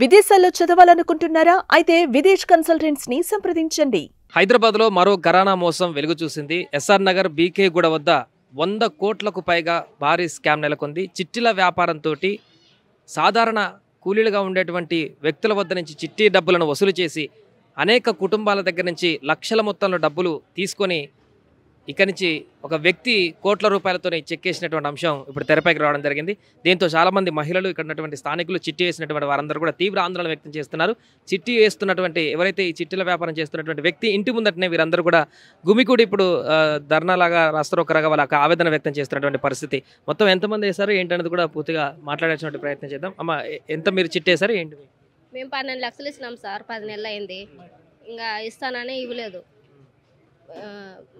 విదేశాల్లో చదవాలనుకుంటున్నారా? అయితే విదేశ్ కన్సల్టెంట్స్ ని సంప్రదించండి. హైదరాబాద్ లో మరో ఘరానా మోసం వెలుగు చూసింది. ఎస్ఆర్ నగర్ బీకే గూడ వద్ద 100 కోట్లకు పైగా భారీ స్కామ్ నెలకొంది. చిట్టీల వ్యాపారంతో సాధారణ కూలీలుగా ఉండేటువంటి వ్యక్తుల వద్ద నుంచి చిట్టి డబ్బులను వసూలు చేసి అనేక కుటుంబాల దగ్గర నుంచి లక్షల మొత్తంలో డబ్బులు తీసుకొని ఇక నుంచి ఒక వ్యక్తి కోట్ల రూపాయలతో చెక్కేసినటువంటి అంశం ఇప్పుడు తెరపైకి రావడం జరిగింది. దీంతో చాలామంది మహిళలు ఇక్కడ ఉన్నటువంటి స్థానికులు చిట్టి వేసినటువంటి వారందరూ కూడా తీవ్ర ఆందోళన వ్యక్తం చేస్తున్నారు. చిట్టి వేస్తున్నటువంటి ఎవరైతే ఈ చిట్టీల వ్యాపారం చేస్తున్నటువంటి వ్యక్తి ఇంటి ముందటనే వీరందరూ కూడా గుమికూడి ఇప్పుడు ధర్నాలాగా రాస్తారోకరాగా వాళ్ళ ఆవేదన వ్యక్తం చేస్తున్నటువంటి పరిస్థితి. మొత్తం ఎంతమంది వేశారు ఏంటనేది కూడా పూర్తిగా మాట్లాడేటువంటి ప్రయత్నం చేద్దాం. అమ్మ, ఎంత మీరు చిట్టి వేశారు ఏంటి? మేము 12 లక్షలు ఇచ్చినాం సార్. 10 నెలలు అయింది, ఇంకా ఇస్తానని ఇవ్వలేదు.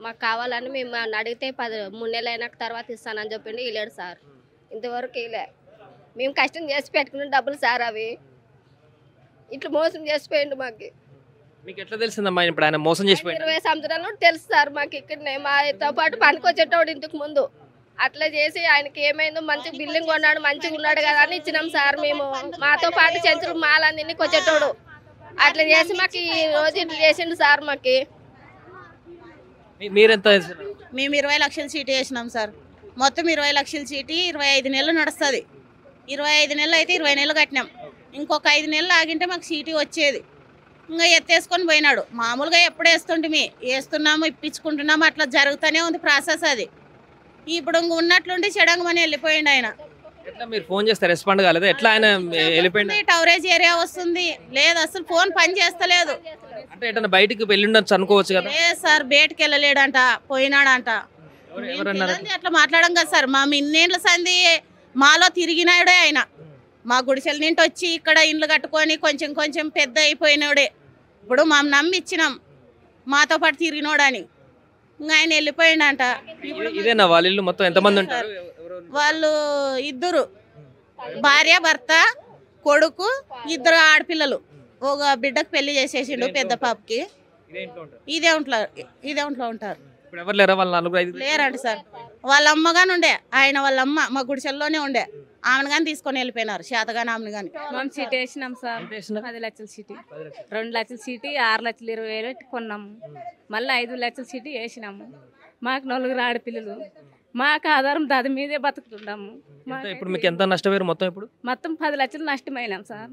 మాకు కావాలని మేము అడిగితే 3 నెలలు అయినాక తర్వాత ఇస్తానని చెప్పిండి. ఇవ్వలేడు సార్, ఇంతవరకు ఇలే. మేము కష్టం చేసి పెట్టుకున్న డబ్బులు సార్, అవి ఇట్లా మోసం చేసిపోయిండు. మీకు ఎట్లా తెలిసిందమ్మా ఇప్పుడు ఆయన మోసం చేసిపోయింది? 20 సంవత్సరాలు తెలుసు సార్ మాకు. ఇక్కడనే మాతో పాటు పనికొచ్చేటోడు ఇంతకు ముందు. అట్లా చేసి ఆయనకి ఏమైందో మంచి బిల్డింగ్ కొన్నాడు, మంచిగా ఉన్నాడు కదా అని ఇచ్చినాం సార్. మేము మాతో పాటు చెంచులు మాలందికి వచ్చేటోడు. అట్లా చేసి మాకు ఈ రోజు ఇట్లా చేసిండు సార్. మాకు మీరెంత? మేము 20 లక్షల చీటీ వేసినాం సార్. మొత్తం 20 లక్షల చీటీ 25 నెలలు నడుస్తుంది. 25 నెలలు అయితే 20 నెలలు కట్టినాం. ఇంకొక 5 నెలలు ఆగింటే మాకు చీటీ వచ్చేది. ఇంకా ఎత్తేసుకొని పోయినాడు. మామూలుగా ఎప్పుడు వేస్తున్నాము, ఇప్పించుకుంటున్నాము, అట్లా జరుగుతూనే ఉంది ప్రాసెస్. అది ఇప్పుడు ఇంక ఉన్నట్లుండి చెడంగమని వెళ్ళిపోయిండు ఆయన. ఎట్లా మీరు ఫోన్ చేస్తే రెస్పాండ్ కాలేదు? ఎట్లా ఆయన వెళ్ళిపోయింది? టవరేజ్ ఏరియా వస్తుంది, లేదు అసలు ఫోన్ పని చేస్తలేదు. అంటే ఎట్లా బయటికి వెళ్ళిండొచ్చు అనుకోవచ్చు కదా? లేదు సార్, బయటకు వెళ్ళలేడంట, పోయినాడంట. అట్లా మాట్లాడడం కదా సార్. మా ఇన్నేళ్ళ సంది మాలో తిరిగినాడే ఆయన. మా గుడిసెల నింటి వచ్చి ఇక్కడ ఇండ్లు కట్టుకొని కొంచెం కొంచెం పెద్ద అయిపోయినాడే. ఇప్పుడు మా నమ్మి ఇచ్చినాం, మాతో పాటు తిరిగినోడని. ఇంకా ఆయన వెళ్ళిపోయిండంట. ఇదేనా వాళ్ళ ఇల్లు? మొత్తం ఎంతమంది ఉంటారు? వాళ్ళు 2 భార్య భర్త కొడుకు, 2 ఆడపిల్లలు. ఒక బిడ్డకు పెళ్లి చేసేసిండు, పెద్ద పాపకి. ఇదే ఒంట్లో ఉంటారు. లేరంట సార్. వాళ్ళ అమ్మగాని ఉండే, ఆయన వాళ్ళ అమ్మ మా గుడిసెల్లోనే ఉండే. ఆమెను కానీ తీసుకొని వెళ్ళిపోయినారు, శాతగాని ఆమెను కానీ. మేము చీటీ వేసినాం సార్. 10 లక్షల చీటీ, 2 లక్షల చీటీ, 6,20,000 కొన్నాము. మళ్ళీ 5 లక్షల చీటీ వేసినాము. మాకు 4 ఆడపిల్లలు. మాకు ఆధారం దాని మీదే బతుకుతున్నాము. ఇప్పుడు మీకు ఎంత నష్టపోయారు మొత్తం? ఇప్పుడు మొత్తం 10 లక్షలు నష్టమైనాం సార్.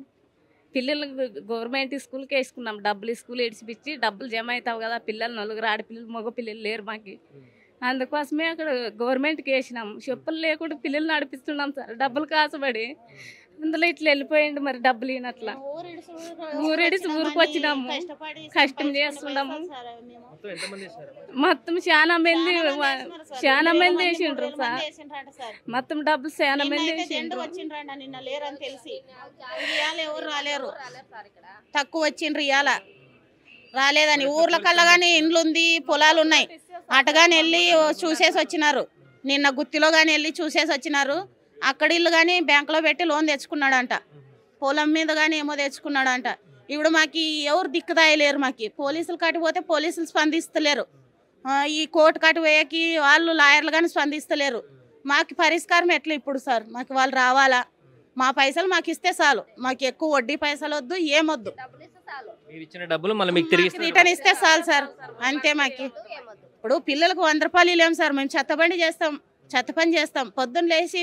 పిల్లలు గవర్నమెంట్ స్కూల్కి వేసుకున్నాం. డబ్బులు స్కూల్ ఇడిచిపిచ్చి డబ్బులు జమ అవుతావు కదా. పిల్లలు 4 ఆడపిల్లలు, మగ పిల్లలు లేరు మాకు. అందుకోసమే అక్కడ గవర్నమెంట్కి వేసినాం. చెప్పులు లేకుండా పిల్లలు నడిపిస్తున్నాం సార్, డబ్బులు కాసబడి. అందులో ఇట్లా వెళ్ళిపోయిండు. మరి డబ్బులు ఈయనట్లా ఊరికి వచ్చినాము, కష్టం చేస్తున్నాము. మొత్తం చాలా మంది వేసిండ్రు సార్. మొత్తం డబ్బులు చాలా మంది వేసిండ్రు. ఎవరు రాలేరు, తక్కువ వచ్చిండ్రు. ఇవాళ రాలేదని ఊర్ల కల్లా కానీ ఇండ్లు ఉంది, పొలాలు ఉన్నాయి. అటగాని వెళ్ళి చూసేసి వచ్చినారు. నిన్న గుత్తిలో కానీ వెళ్ళి చూసేసి వచ్చినారు. అక్కడ ఇల్లు కానీ బ్యాంకులో పెట్టి లోన్ తెచ్చుకున్నాడంట. పొలం మీద కానీ ఏమో తెచ్చుకున్నాడంట. ఇప్పుడు మాకు ఎవరు దిక్కుదాయలేరు. మాకు పోలీసులు కట్టిపోతే పోలీసులు స్పందిస్తలేరు. ఈ కోర్టు కట్టిపోయాకి వాళ్ళు లాయర్లు కానీ స్పందిస్తలేరు. మాకు పరిష్కారం ఎట్లా ఇప్పుడు సార్? మాకు వాళ్ళు రావాలా? మా పైసలు మాకు ఇస్తే చాలు. మాకు ఎక్కువ వడ్డీ పైసలు వద్దు, ఏమొద్దు. రిటర్న్ ఇస్తే చాలు సార్, అంతే. మాకు ఇప్పుడు పిల్లలకు 100 రూపాయలు ఇవ్వలేం సార్. మేము చెత్త పని చేస్తాం. పొద్దున్న లేచి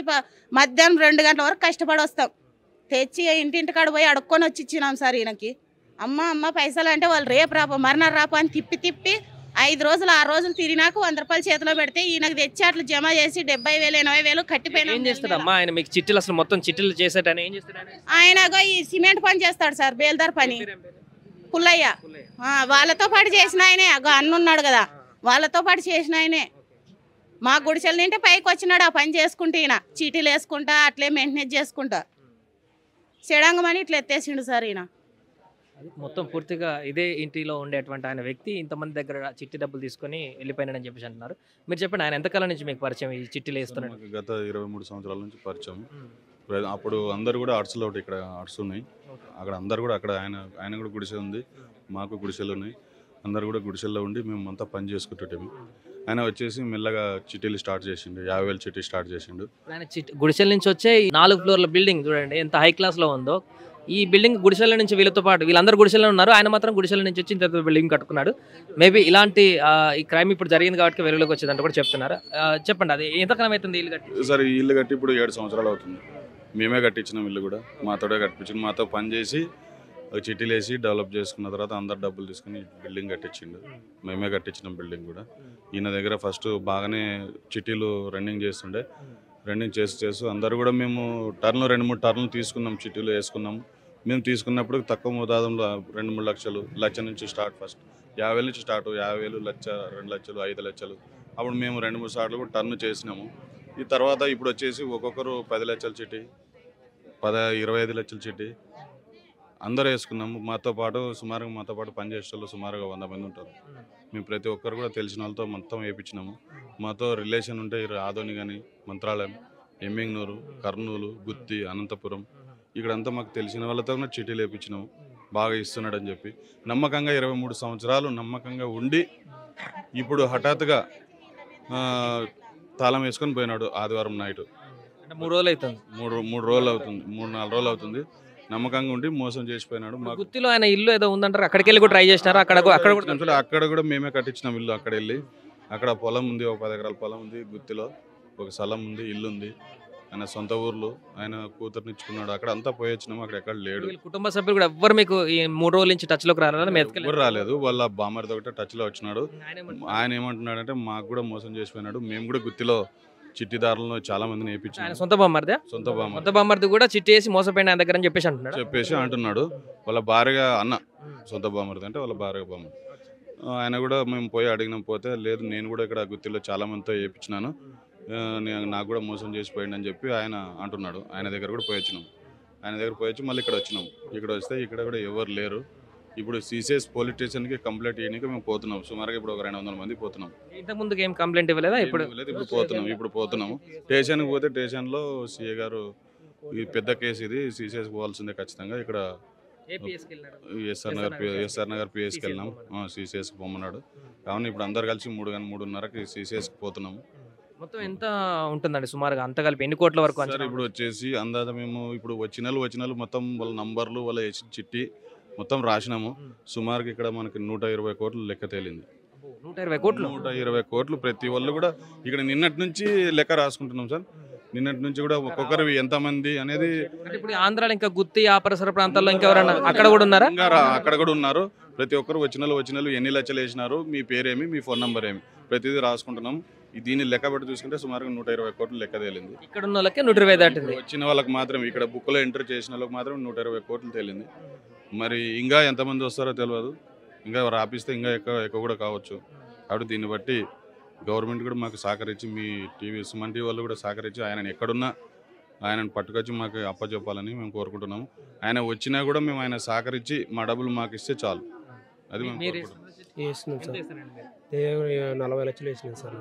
మధ్యాహ్నం 2 గంటల వరకు కష్టపడి వస్తాం. తెచ్చి ఇంటింటికాడ పోయి అడుక్కొని వచ్చి ఇచ్చినాం సార్ ఈయనకి. అమ్మ పైసలు అంటే వాళ్ళు రేపు రాపో మర్నాడు రాపో అని తిప్పి 5 రోజులు 6 రోజులు తిరిగినాక 100 రూపాయలు చేతిలో పెడితే ఈయనకు తెచ్చి అట్లా జమ చేసి 70,000 80,000 కట్టిపోయినా. ఆయన ఈ సిమెంట్ పని చేస్తాడు సార్, బేల్దార్ పని. పుల్లయ్య వాళ్ళతో పాటు చేసిన ఆయనే. అన్నున్నాడు కదా, వాళ్ళతో పాటు చేసిన ఆయనే. మా గుడిసెల నింటే పైకి వచ్చినాడు. ఆ పని చేసుకుంటే ఈయన చీటీలు వేసుకుంటా అట్లే మెయింటెనెన్స్ చేసుకుంటా చెడంగమని ఇట్లా ఎత్తేసిండు సార్ ఈయన. మొత్తం పూర్తిగా ఇదే ఇంటిలో ఉండేటువంటి ఆయన వ్యక్తి ఇంతమంది దగ్గర చిట్టి డబ్బులు తీసుకొని వెళ్ళిపోయినాడని చెప్పేసి అంటున్నారు. మీరు చెప్పండి, ఆయన ఎంతకాలం నుంచి మీకు పరిచయం ఈ చిట్టీలు వేస్తున్నాడు? గత 23 సంవత్సరాల నుంచి పరిచయం. అప్పుడు అందరు కూడా ఆర్ట్స్లో ఇక్కడ ఆర్ట్స్ ఉన్నాయి. అక్కడ అందరు కూడా అక్కడ ఆయన కూడా గుడిసె ఉంది, మాకు గుడిసెలు ఉన్నాయి. అందరు కూడా గుడిసెల్లో ఉండి మేము అంతా పని చేసుకుంటుంటాము. ఆయన వచ్చేసి మెల్లగా చిట్టీలు స్టార్ట్ చేసిండు, 50,000 చిట్టి స్టార్ట్ చేసిండు. గుడిసెల నుంచి వచ్చే 4 ఫ్లోర్ల బిల్డింగ్ చూడండి ఎంత హై క్లాస్లో ఉందో. ఈ బిల్డింగ్ గుడిసెల నుంచి వీళ్ళతో పాటు వీళ్ళందరూ గుడిసెల్లో ఉన్నారు, ఆయన మాత్రం గుడిసెల నుంచి వచ్చి ఇంత బిల్డింగ్ కట్టుకున్నాడు. మేబీ ఇలాంటి ఈ క్రైమ్ ఇప్పుడు జరిగింది కాబట్టి వెలుగులోకి వచ్చేదంటే కూడా చెప్తున్నారు. చెప్పండి, అది ఎంతకాలం అవుతుంది ఇల్లు కట్టి? సార్ ఈ ఇల్లు కట్టి ఇప్పుడు 7 సంవత్సరాలు అవుతుంది. మేమే కట్టించినాం ఇల్లు కూడా, మాతోడే కట్టించాం. మాతో పని చేసి చిట్టీలు వేసి డెవలప్ చేసుకున్న తర్వాత అందరు డబ్బులు తీసుకుని బిల్డింగ్ కట్టించిండు. మేమే కట్టించినాం బిల్డింగ్ కూడా. ఈయన దగ్గర ఫస్ట్ బాగానే చిట్టీలు రన్నింగ్ చేస్తుండే. రన్నింగ్ చేస్తూ అందరు కూడా మేము 2-3 టర్న్లు తీసుకున్నాం, చిట్టీలు వేసుకున్నాము. మేము తీసుకున్నప్పుడు తక్కువ మోతాదంలో 2-3 లక్షలు, లక్ష నుంచి స్టార్ట్. ఫస్ట్ 50,000 నుంచి స్టార్ట్, 50,000, 1,00,000, 2 లక్షలు, 5 లక్షలు. అప్పుడు మేము 2-3 సార్లు కూడా టర్న్ చేసినాము. ఈ తర్వాత ఇప్పుడు వచ్చేసి ఒక్కొక్కరు 10 లక్షల చిట్టి, 25 లక్షల చిట్టి అందరూ వేసుకున్నాము. మాతో పాటు పనిచేసే వాళ్ళు సుమారుగా 100 మంది ఉంటారు. మేము ప్రతి ఒక్కరు కూడా తెలిసిన వాళ్ళతో మొత్తం వేయించినాము. మాతో రిలేషన్ ఉంటే ఆదోని కానీ, మంత్రాలయం, ఎమ్మింగ్నూరు, కర్నూలు, గుత్తి, అనంతపురం ఇక్కడంతా మాకు తెలిసిన వాళ్ళతో చిట్టీలు వేయించినాము. బాగా ఇస్తున్నాడని చెప్పి నమ్మకంగా 23 సంవత్సరాలు నమ్మకంగా ఉండి ఇప్పుడు హఠాత్తుగా తాళం వేసుకొని పోయినాడు ఆదివారం నైట్. 3 రోజులు అవుతుంది, 3 రోజులు అవుతుంది, 3-4 రోజులు అవుతుంది. నమ్మకంగా ఉండి మోసం చేసిపోయినాడు. మాకు గుత్తిలో ఆయన ఇల్లు ఏదో ఉందంటారు, అక్కడికి వెళ్ళి కూడా ట్రై చేసినారు. అక్కడ కూడా మేమే కట్టించినాం ఇల్లు. అక్కడ వెళ్ళి అక్కడ పొలం ఉంది, ఒక 10 ఎకరాల పొలం ఉంది. గుత్తిలో ఒక స్థలం ఉంది, ఇల్లు ఉంది. ఆయన సొంత ఊర్లో ఆయన కూతురునిచ్చుకున్నాడు. అక్కడ అంతా పోయొచ్చినాము, అక్కడ ఎక్కడ లేడు. కుటుంబ సభ్యులు కూడా ఎవ్వరు మీకు ఈ 3 రోజుల నుంచి టచ్ లోకి ఎవరు రాలేదు. వాళ్ళ బామ్మర్తో ఒకటే టచ్ లో వచ్చినాడు. ఆయన ఏమంటున్నాడంటే మాకు కూడా మోసం చేసిపోయినాడు, మేము కూడా గుత్తిలో చిట్టిదారులను చాలా మందిని వేయించాడు. సొంత బామ్మర్ది కూడా చిట్టి వేసి మోసపోయిన ఆయన దగ్గర చెప్పేసి అంటున్నాడు. వాళ్ళ భార్య అన్న సొంత బామ్మర్ది అంటే వాళ్ళ భార్య బామ్మర్ది. ఆయన కూడా మేము పోయి అడిగినాం. పోతే లేదు, నేను కూడా ఇక్కడ గుత్తిలో చాలా మందితో వేయించినాను, నాకు కూడా మోసం చేసిపోయింది అని చెప్పి ఆయన అంటున్నాడు. ఆయన దగ్గర కూడా పోయొచ్చినాం. ఆయన దగ్గర పోయొచ్చి మళ్ళీ ఇక్కడ వచ్చినాం. ఇక్కడ వస్తే ఇక్కడ కూడా ఎవరు లేరు. ఇప్పుడు సిసిఎస్ పోలీస్ స్టేషన్కి కంప్లైంట్ చేయడానికి మేము పోతున్నాం. సుమారుగా ఇప్పుడు ఒక 200 మంది పోతున్నాం. ఇంతకుముందు ఏం కంప్లైంట్ ఇవ్వలేదా? ఇప్పుడు పోతున్నాము. స్టేషన్కి పోతే స్టేషన్లో సిఏ గారు ఈ పెద్ద కేసు ఇది సిసిఎస్ పోవాల్సిందే ఖచ్చితంగా, ఇక్కడ ఎస్ఆర్ నగర్ పిఎస్కి వెళ్ళినాం, సిసిఎస్కి పొమ్మన్నాడు. కావున ఇప్పుడు అందరు కలిసి 3-3:30కి సిసిఎస్కి పోతున్నాము. మొత్తం ఎంత ఉంటుందండి సుమారుగా అంత కలిపి ఎన్ని కోట్ల వరకు? ఇప్పుడు వచ్చేసి అందాజ మేము ఇప్పుడు వచ్చిన మొత్తం వాళ్ళ నంబర్లు, వాళ్ళ చిట్టి మొత్తం రాసినాము. సుమారుగా ఇక్కడ మనకి 120 కోట్లు లెక్క తేలింది. 120 కోట్లు ప్రతి వాళ్ళు కూడా ఇక్కడ నిన్నటి నుంచి లెక్క రాసుకుంటున్నాం సార్. నిన్నటి నుంచి కూడా ఒక్కొక్కరు ఎంతమంది అనేది. ఇప్పుడు ఆంధ్రాలో ఇంకా గుత్తి ఆ పరిసర ప్రాంతాల్లో ఇంకెవరన్నా అక్కడ కూడా ఉన్నారా? అక్కడ కూడా ఉన్నారు. ప్రతి ఒక్కరు వచ్చిన ఎన్ని లక్షలు వేసినారు, మీ పేరేమి, మీ ఫోన్ నంబర్ ఏమి, ప్రతిదీ రాసుకుంటున్నాం. దీన్ని లెక్క పెట్టి చూసుకుంటే సుమారుగా 120 కోట్లు లెక్క తేలింది. ఇక్కడ ఉన్న వాళ్ళకి 120 దాటింది. వచ్చిన వాళ్ళకి మాత్రం ఇక్కడ బుక్లో ఎంటర్ చేసిన వాళ్ళకి మాత్రం 120 కోట్లు తేలింది. మరి ఇంకా ఎంతమంది వస్తారో తెలియదు. ఇంకా రాపిస్తే ఇంకా ఎక్కువ కూడా కావచ్చు. కాబట్టి దీన్ని బట్టి గవర్నమెంట్ కూడా మాకు సహకరించి, మీ సుమన్ టీవీ వాళ్ళు కూడా సహకరించి ఆయనను ఎక్కడున్నా ఆయనను పట్టుకొచ్చి మాకు అప్పచెప్పాలని మేము కోరుకుంటున్నాము. ఆయన వచ్చినా కూడా మేము ఆయన సహకరించి మా డబ్బులు మాకు ఇస్తే చాలు. అది మేము వేసినాం సార్. 40 లక్షలు వేసినాం సార్.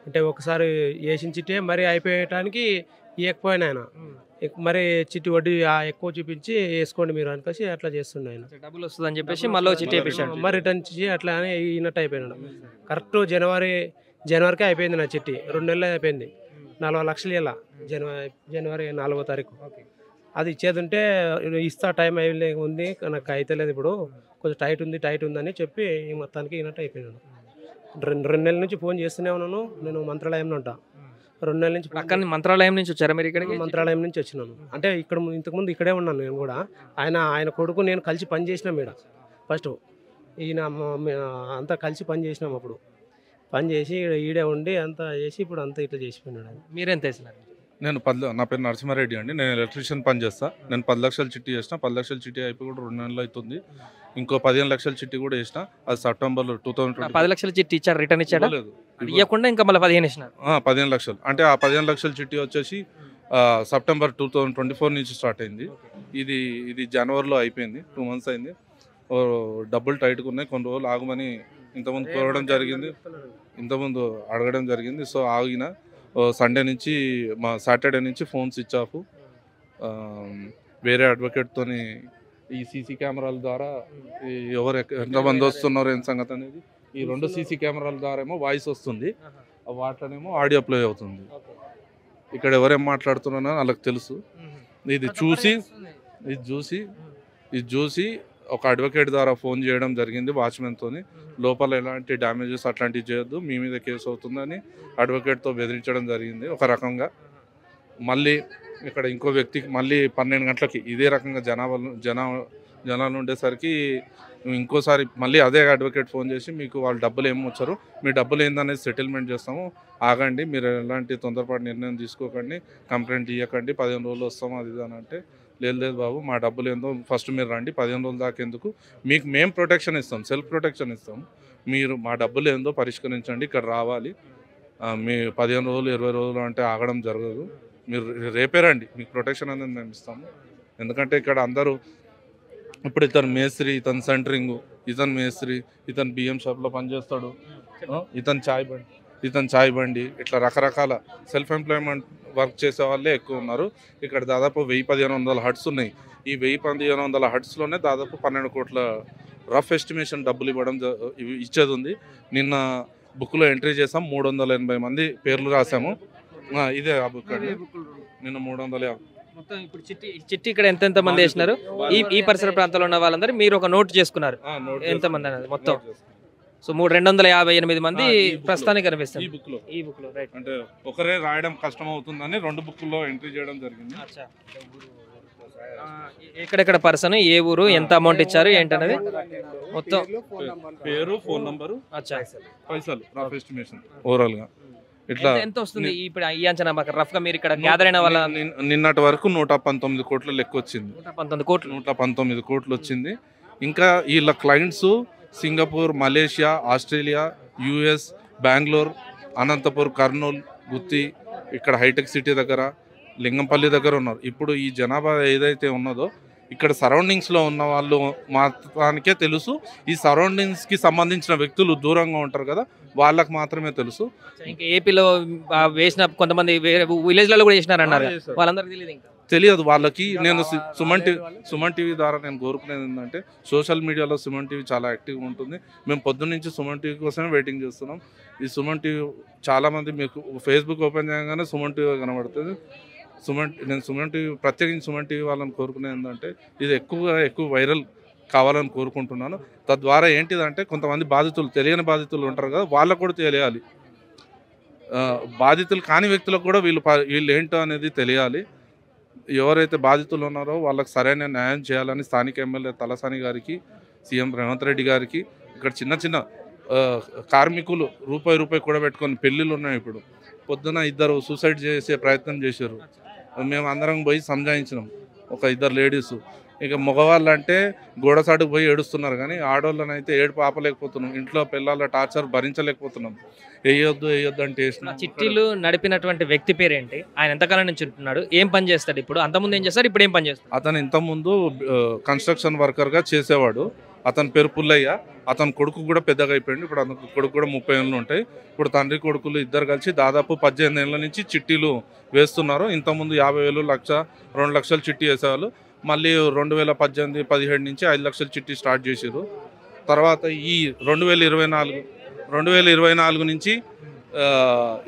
అంటే ఒకసారి వేసిన చిట్టే మరి అయిపోయటానికి ఇవ్వకపోయినా ఆయన మరి చిట్టి వడ్డీ ఎక్కువ చూపించి వేసుకోండి మీరు అనుకోసి అట్లా చేస్తుండే. ఆయన డబ్బులు వస్తుంది అని చెప్పేసి మళ్ళీ చిట్టి వేయించాడు. మరి రిటర్న్ ఇచ్చి అట్లా అని ఈనట్టు అయిపోయినాడు. కరెక్ట్ జనవరికి అయిపోయింది నా చిట్టి. 2 నెలలు అయిపోయింది. 40 లక్షలు ఇలా జనవరి 4వ తారీఖు. అది ఇచ్చేది ఉంటే ఇస్తా, టైం అయి ఉంది, నాకు అయితే లేదు, ఇప్పుడు కొంచెం టైట్ ఉందని చెప్పి మొత్తానికి ఈనట్టు అయిపోయినాడు. 2 నెలల నుంచి ఫోన్ చేస్తూనే ఉన్నాను. నేను మంత్రాలయంలో ఉంటా. 2 నెలల నుంచి పక్కన మంత్రాలయం నుంచి వచ్చారా మీరు ఇక్కడికి? మంత్రాలయం నుంచి వచ్చినాను. అంటే ఇక్కడ ఇంతకుముందు ఇక్కడే ఉన్నాను నేను కూడా. ఆయన కొడుకు నేను కలిసి పని చేసినాం ఇక్కడ. ఫస్ట్ ఈయన అంతా కలిసి పని చేసినాం. అప్పుడు పని చేసి ఈడే ఉండి అంతా చేసి ఇప్పుడు అంతా ఇట్లా చేసిపోయినాడు. మీరెంత వేసినారు? నా పేరు నరసింహారెడ్డి అండి. నేను ఎలక్ట్రీషియన్ పని చేస్తా. నేను 10 లక్షల చిట్టి చేసిన. 10 లక్షల చిట్టి అయిపోయి కూడా 2 నెలలు అవుతుంది. ఇంకో 15 లక్షల చిట్టి కూడా వేసిన. అది సెప్టెంబర్ 2020. 10 లక్షల చిట్టి ఇచ్చారు, రిటర్న్ ఇచ్చాడా? లేదు, ఇవ్వకుండా ఇంకా మళ్ళీ 15 ఇచ్చినారు. 15 లక్షలు అంటే ఆ 15 లక్షల చిట్టి వచ్చేసి సెప్టెంబర్ 2024 నుంచి స్టార్ట్ అయింది. ఇది జనవరిలో అయిపోయింది. 2 మంత్స్ అయింది. డబ్బులు టైట్గా ఉన్నాయి, కొన్ని రోజులు ఆగమని ఇంతకుముందు అడగడం జరిగింది. సో ఆగిన సండే నుంచి సాటర్డే నుంచి ఫోన్ స్విచ్ ఆఫ్. వేరే అడ్వకేట్తోని ఈ సీసీ కెమెరాల ద్వారా ఎవరు ఎంతమంది వస్తున్నారో ఏం సంగతి అనేది, ఈ 2 సీసీ కెమెరాల ద్వారా ఏమో వాయిస్ వస్తుంది, వాటిలోనేమో ఆడియో ప్లే అవుతుంది. ఇక్కడ ఎవరేం మాట్లాడుతున్నారో వాళ్ళకి తెలుసు. ఇది చూసి ఇది చూసి ఒక అడ్వకేట్ ద్వారా ఫోన్ చేయడం జరిగింది వాచ్మెన్తో. లోపల ఎలాంటి డ్యామేజెస్ అట్లాంటివి చేయొద్దు, మీ మీద కేసు అవుతుందని అడ్వకేట్తో బెదిరించడం జరిగింది ఒక రకంగా. మళ్ళీ ఇక్కడ ఇంకో వ్యక్తికి మళ్ళీ 12 గంటలకి ఇదే రకంగా జనాలు ఉండేసరికి ఇంకోసారి మళ్ళీ అదే అడ్వకేట్ ఫోన్ చేసి మీకు వాళ్ళు డబ్బులు ఏమి వచ్చారు, మీ డబ్బులు ఏందనేది సెటిల్మెంట్ చేస్తాము, ఆగండి, మీరు ఎలాంటి తొందరపాటు నిర్ణయం తీసుకోకండి, కంప్లైంట్ ఇవ్వకండి, 15 రోజులు వస్తాము అది ఇది అని అంటే, లేదు బాబు మా డబ్బులు ఏందో ఫస్ట్ మీరు రండి, 15 రోజుల దాకా ఎందుకు, మీకు మేము ప్రొటెక్షన్ ఇస్తాం, సెల్ఫ్ ప్రొటెక్షన్ ఇస్తాం, మీరు మా డబ్బులు ఏందో పరిష్కరించండి, ఇక్కడ రావాలి, మీ 15 రోజులు 20 రోజులు అంటే ఆగడం జరగదు, మీరు రేపే రండి, మీకు ప్రొటెక్షన్ అనేది మేము ఇస్తాము. ఎందుకంటే ఇక్కడ అందరూ ఇప్పుడు ఇతను మేస్త్రి, ఇతను సెంటరింగ్, ఇతను మేస్త్రి, ఇతను బియ్యం షాప్లో పనిచేస్తాడు, ఇతను చాయ్ బండి, ఇట్లా రకరకాల సెల్ఫ్ ఎంప్లాయ్మెంట్ వర్క్ చేసే వాళ్ళే ఎక్కువ ఉన్నారు. ఇక్కడ దాదాపు 1000-1500 హట్స్ ఉన్నాయి. ఈ 1000-1500 హట్స్లోనే దాదాపు 12 కోట్ల రఫ్ ఎస్టిమేషన్ డబ్బులు ఇచ్చేది ఉంది. నిన్న బుక్లో ఎంట్రీ చేసాం, 380 మంది పేర్లు రాసాము. ఇదే ఆ బుక్ అండి, నిన్న 350. మొత్తం ఇప్పుడు చిట్టి ఇక్కడ ఎంత మంది వేసినారు, ఈ పరిసర ప్రాంతాల్లో ఉన్న వాళ్ళందరూ మీరు ఒక నోట్ చేసుకున్నారు ఎంతమంది అనేది మొత్తం? సో 258 మంది ప్రస్తుతానికి కనిపిస్తారు ఈ బుక్ లో. రైట్, అంటే ఒకరే రాయడం కష్టం అవుతుందని 2 బుక్లో ఎంట్రీ చేయడం జరిగింది. ఎక్కడెక్కడ పర్సన్, ఏ ఊరు, ఎంత అమౌంట్ ఇచ్చారు ఏంటనేది మొత్తం, పేరు, ఫోన్ నంబరు, పైసలు, రఫ్ ఎస్టిమేషన్ ఓవరాల్ గా ఇట్లా ఎంత వస్తుంది ఇప్పుడు ఈ అంచనా రఫ్ గా మీరు ఇక్కడ గ్యాదర్ అయిన వాళ్ళ? నిన్నటి వరకు 119 కోట్ల లెక్క వచ్చింది. 119 కోట్లు వచ్చింది. ఇంకా వీళ్ళ clients Singapore, Malaysia, Australia, US, Bengaluru, Anantapur, Kurnool, Gooty, ఇక్కడ హైటెక్ సిటీ దగ్గర, లింగంపల్లి దగ్గర ఉన్నారు. ఇప్పుడు ఈ జనాభా ఏదైతే ఉన్నదో ఇక్కడ సరౌండింగ్స్లో ఉన్న వాళ్ళు మాత్రానికే తెలుసు. ఈ సరౌండింగ్స్కి సంబంధించిన వ్యక్తులు దూరంగా ఉంటారు కదా, వాళ్ళకి మాత్రమే తెలుసు. ఇంకా ఏపీలో వేసిన కొంతమంది విలేజ్లలో కూడా చేసినారన్నారు, వాళ్ళందరికీ తెలియదు, ఇంకా తెలియదు వాళ్ళకి. నేను సుమన్ టీవీ ద్వారా నేను కోరుకునేది ఏంటంటే, సోషల్ మీడియాలో సుమన్ టీవీ చాలా యాక్టివ్గా ఉంటుంది. మేము పొద్దున్న నుంచి సుమన్ టీవీ కోసమే వెయిటింగ్ చేస్తున్నాం. ఈ సుమన్ టీవీ చాలామంది మీకు ఫేస్బుక్ ఓపెన్ చేయగానే సుమన్ టీవీ కనబడుతుంది. నేను సుమన్ టీవీ, ప్రత్యేకించి సుమన్ టీవీ వాళ్ళని కోరుకునేది ఏంటంటే, ఇది ఎక్కువ వైరల్ కావాలని కోరుకుంటున్నాను. తద్వారా ఏంటిదంటే, కొంతమంది బాధితులు, తెలియని బాధితులు ఉంటారు కదా, వాళ్ళకు కూడా తెలియాలి. బాధితులు కాని వ్యక్తులకు కూడా వీళ్ళు ఏంటో అనేది తెలియాలి. ఎవరైతే బాధితులు ఉన్నారో వాళ్ళకి సరైన న్యాయం చేయాలని స్థానిక ఎమ్మెల్యే తలసాని గారికి, సీఎం రేవంత్ రెడ్డి గారికి, ఇక్కడ చిన్న కార్మికులు రూపాయి కూడా పెట్టుకొని పెళ్ళిళ్ళు ఉన్నాయి. ఇప్పుడు పొద్దున 2 సూసైడ్ చేసే ప్రయత్నం చేశారు. మేము అందరం పోయి సంజాయించినాం, ఒక 2 లేడీస్. ఇక మగవాళ్ళు అంటే గోడసాటుకు పోయి ఏడుస్తున్నారు, కానీ ఆడవాళ్ళని అయితే ఏడుపు ఆపలేకపోతున్నాం. ఇంట్లో పిల్లల టార్చర్ భరించలేకపోతున్నాం. వేయొద్దు అంటే చిట్టీలు నడిపినటువంటి వ్యక్తి పేరేంటి, ఆయన ఎంతకాలం నుంచి ఉంటున్నాడు, ఏం పని చేస్తాడు, ఇప్పుడు అంతకుముందు ఏం చేస్తారు, ఇప్పుడు ఏం పని చేస్తాడు? అతను ఇంతకుముందు కన్స్ట్రక్షన్ వర్కర్గా చేసేవాడు. అతని పేరు పుల్లయ్య. అతని కొడుకు కూడా పెద్దగా అయిపోయింది. ఇప్పుడు అతని కొడుకు కూడా 30 ఏళ్ళు ఉంటాయి. ఇప్పుడు తండ్రి కొడుకులు ఇద్దరు కలిసి దాదాపు 18 ఏళ్ళ నుంచి చిట్టీలు వేస్తున్నారు. ఇంతకుముందు 50,000, 1,00,000, 2 లక్షల చిట్టి వేసేవాళ్ళు. మళ్ళీ 2018-17 నుంచి 5 లక్షల చిట్టి స్టార్ట్ చేశారు. తర్వాత ఈ 2024 నుంచి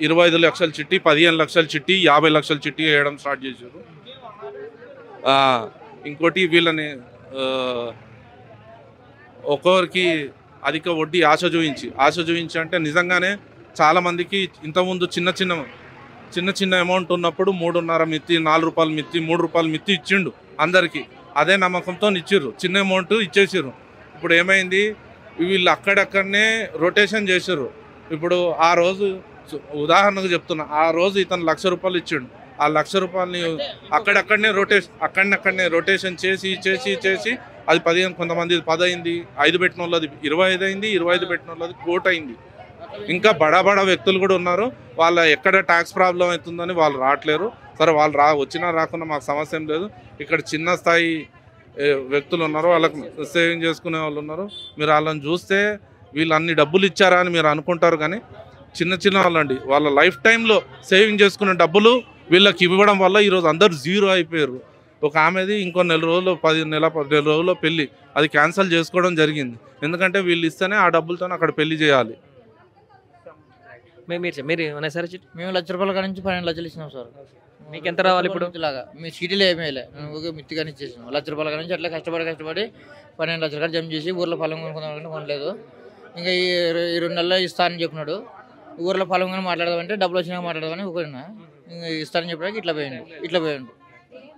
25 లక్షల చిట్టి, 15 లక్షల చిట్టి, 50 లక్షల చిట్టి వేయడం స్టార్ట్ చేశారు. ఇంకోటి వీళ్ళని ఒక్కొక్కరికి అధిక వడ్డీ ఆశ చూపించి అంటే నిజంగానే చాలామందికి ఇంతకుముందు చిన్న అమౌంట్ ఉన్నప్పుడు 3.5 మిత్తి, 4 రూపాయలు మిత్తి, 3 రూపాయలు మిత్తి ఇచ్చిండు అందరికీ. అదే నమ్మకంతో ఇచ్చిర్రు, చిన్న అమౌంట్ ఇచ్చేసారు. ఇప్పుడు ఏమైంది, వీళ్ళు అక్కడక్కడనే రొటేషన్ చేసారు. ఇప్పుడు ఆ రోజు ఉదాహరణకు చెప్తున్నా, ఆ రోజు ఇతను 1,00,000 రూపాయలు ఇచ్చిండు. ఆ 1,00,000 రూపాయలని అక్కడక్కడనే రొటేషన్ చేసి అది 15, కొంతమంది 10 అయింది, 5 పెట్టిన వాళ్ళది 25 అయింది, 25 పెట్టిన వాళ్ళది 1 కోటి అయింది. ఇంకా బడా వ్యక్తులు కూడా ఉన్నారు. వాళ్ళ ఎక్కడ ట్యాక్స్ ప్రాబ్లం అవుతుందని వాళ్ళు రావట్లేరు. సరే వాళ్ళు వచ్చినా రాకున్నా మాకు సమస్య ఏం లేదు. ఇక్కడ చిన్న స్థాయి వ్యక్తులు ఉన్నారు, వాళ్ళకి సేవింగ్ చేసుకునే వాళ్ళు ఉన్నారు. మీరు వాళ్ళని చూస్తే వీళ్ళు అన్ని డబ్బులు ఇచ్చారా అని మీరు అనుకుంటారు, కానీ చిన్న వాళ్ళండి. వాళ్ళ లైఫ్ టైంలో సేవింగ్ చేసుకునే డబ్బులు వీళ్ళకి ఇవ్వడం వల్ల ఈరోజు అందరూ జీరో అయిపోయారు. ఒక ఆమెది ఇంకో 10 రోజుల్లో పెళ్ళి, అది క్యాన్సిల్ చేసుకోవడం జరిగింది. ఎందుకంటే వీళ్ళు ఇస్తేనే ఆ డబ్బులతో అక్కడ పెళ్లి చేయాలి. మీరు సరే మేము 1,00,000 రూపాయల కాడ నుంచి 12 లక్షలు ఇచ్చినాం సార్. మీకు ఎంత రావాలి ఇప్పుడు? ఇలాగా మీ సిటీలో ఏమీ లే, నువ్వు మిత్తిగానే ఇచ్చేసాం. ₹1,00,000 నుంచి అట్లా కష్టపడి 12 లక్షల కాడ జమ చేసి ఊర్లో పొలం కొనుక్కుందామంటే కొనలేదు. ఇంకా ఈ 2 నెలల్లో ఇస్తానని చెప్పినాడు. ఊర్లో పొలం కానీ మాట్లాడదామంటే డబ్బులు వచ్చినాక మాట్లాడదామని ఒకరినా ఇంకా ఇస్తానని చెప్పడానికి ఇట్లా పోయాడు.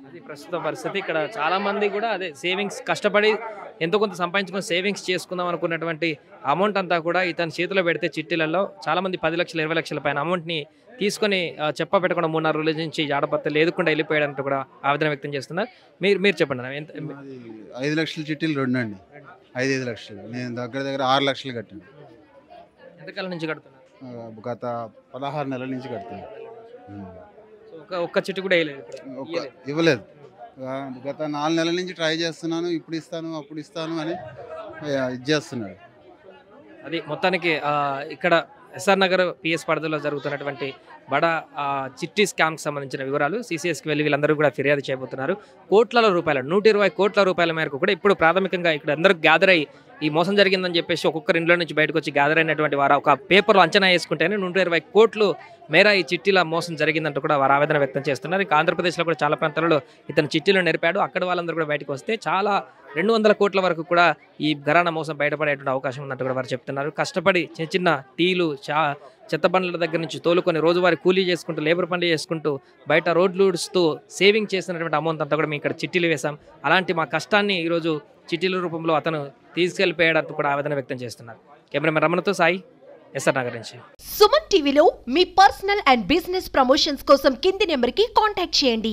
అది ప్రస్తుత పరిస్థితి. ఇక్కడ చాలా మంది కూడా అదే సేవింగ్స్ కష్టపడి ఎంతో కొంత సంపాదించుకొని సేవింగ్స్ చేసుకుందాం అనుకున్నటువంటి అమౌంట్ అంతా కూడా ఇతని చేతిలో పెడితే చిట్టీలలో చాలా మంది 10 లక్షలు 20 లక్షల పైన అమౌంట్ని తీసుకొని చెప్ప పెట్టకుండా 3-4 రోజుల నుంచి ఆడపత్తలు లేదుకుండా వెళ్ళిపోయాడంటూ కూడా ఆవేదన వ్యక్తం చేస్తున్నారు. మీరు చెప్పండి అన్న, ఎంత 5 లక్షల చిట్టీలు 2 అండి. 5 లక్షలు. నేను దగ్గర 6 లక్షలు కట్టాను. ఎంతకాలం నుంచి కడుతున్నారు? గత 16 నెలల నుంచి కడుతున్నాను. ఒక్క చిట్టు కూడా ఇవ్వలేదు. గత 4 నెలల నుంచి ట్రై చేస్తున్నాను, ఇప్పుడు ఇస్తాను అప్పుడు ఇస్తాను అని ఇది చేస్తున్నాడు. అది మొత్తానికి ఇక్కడ ఎస్ఆర్ నగర్ పిఎస్ పరిధిలో జరుగుతున్నటువంటి బడా చిట్టి స్కామ్కి సంబంధించిన వివరాలు సిసిఎస్కి వెళ్ళి వీళ్ళందరూ కూడా ఫిర్యాదు చేయబోతున్నారు. కోట్ల రూపాయలు 120 కోట్ల రూపాయల మేరకు కూడా ఇప్పుడు ప్రాథమికంగా ఇక్కడ అందరూ గ్యాదర్ అయ్యి ఈ మోసం జరిగిందని చెప్పేసి ఒక్కొక్కరు ఇంట్లో నుంచి బయటకు వచ్చి గ్యాదర్ అయినటువంటి వారు ఒక పేపర్లో అంచనా వేసుకుంటేనే 120 కోట్లు మేరా ఈ చిట్టీల మోసం జరిగిందంటూ కూడా వారు ఆవేదన వ్యక్తం చేస్తున్నారు. ఇంకా ఆంధ్రప్రదేశ్లో కూడా చాలా ప్రాంతాలలో ఇతను చిట్టీలు నెరిపాడు. అక్కడ వాళ్ళందరూ కూడా బయటకు వస్తే చాలా 200 కోట్ల వరకు కూడా ఈ ఘరానా మోసం బయటపడేటువంటి అవకాశం ఉన్నట్టు కూడా వారు చెప్తున్నారు. కష్టపడి చిన్న టీలు చెత్త బండ్ల దగ్గర నుంచి తోలుకొని రోజువారీ కూలీ చేసుకుంటూ లేబర్ పనులు చేసుకుంటూ బయట రోడ్లు ఊడుస్తూ సేవింగ్ చేసినటువంటి అమౌంట్ అంతా కూడా మేము ఇక్కడ చిట్టీలు వేశాం. అలాంటి మా కష్టాన్ని ఈరోజు చిట్టీల రూపంలో అతను తీసుకెళ్లిపోయాడంటూ కూడా ఆవేదన వ్యక్తం చేస్తున్నారు. కెమెరామెన్ రమణతో సాయి, ఎస్ఆర్ నగర్ నుంచి. సుమన్ టీవీలో మీ పర్సనల్ అండ్ బిజినెస్ ప్రమోషన్స్ కోసం కింది నెంబర్కి కాంటాక్ట్ చేయండి.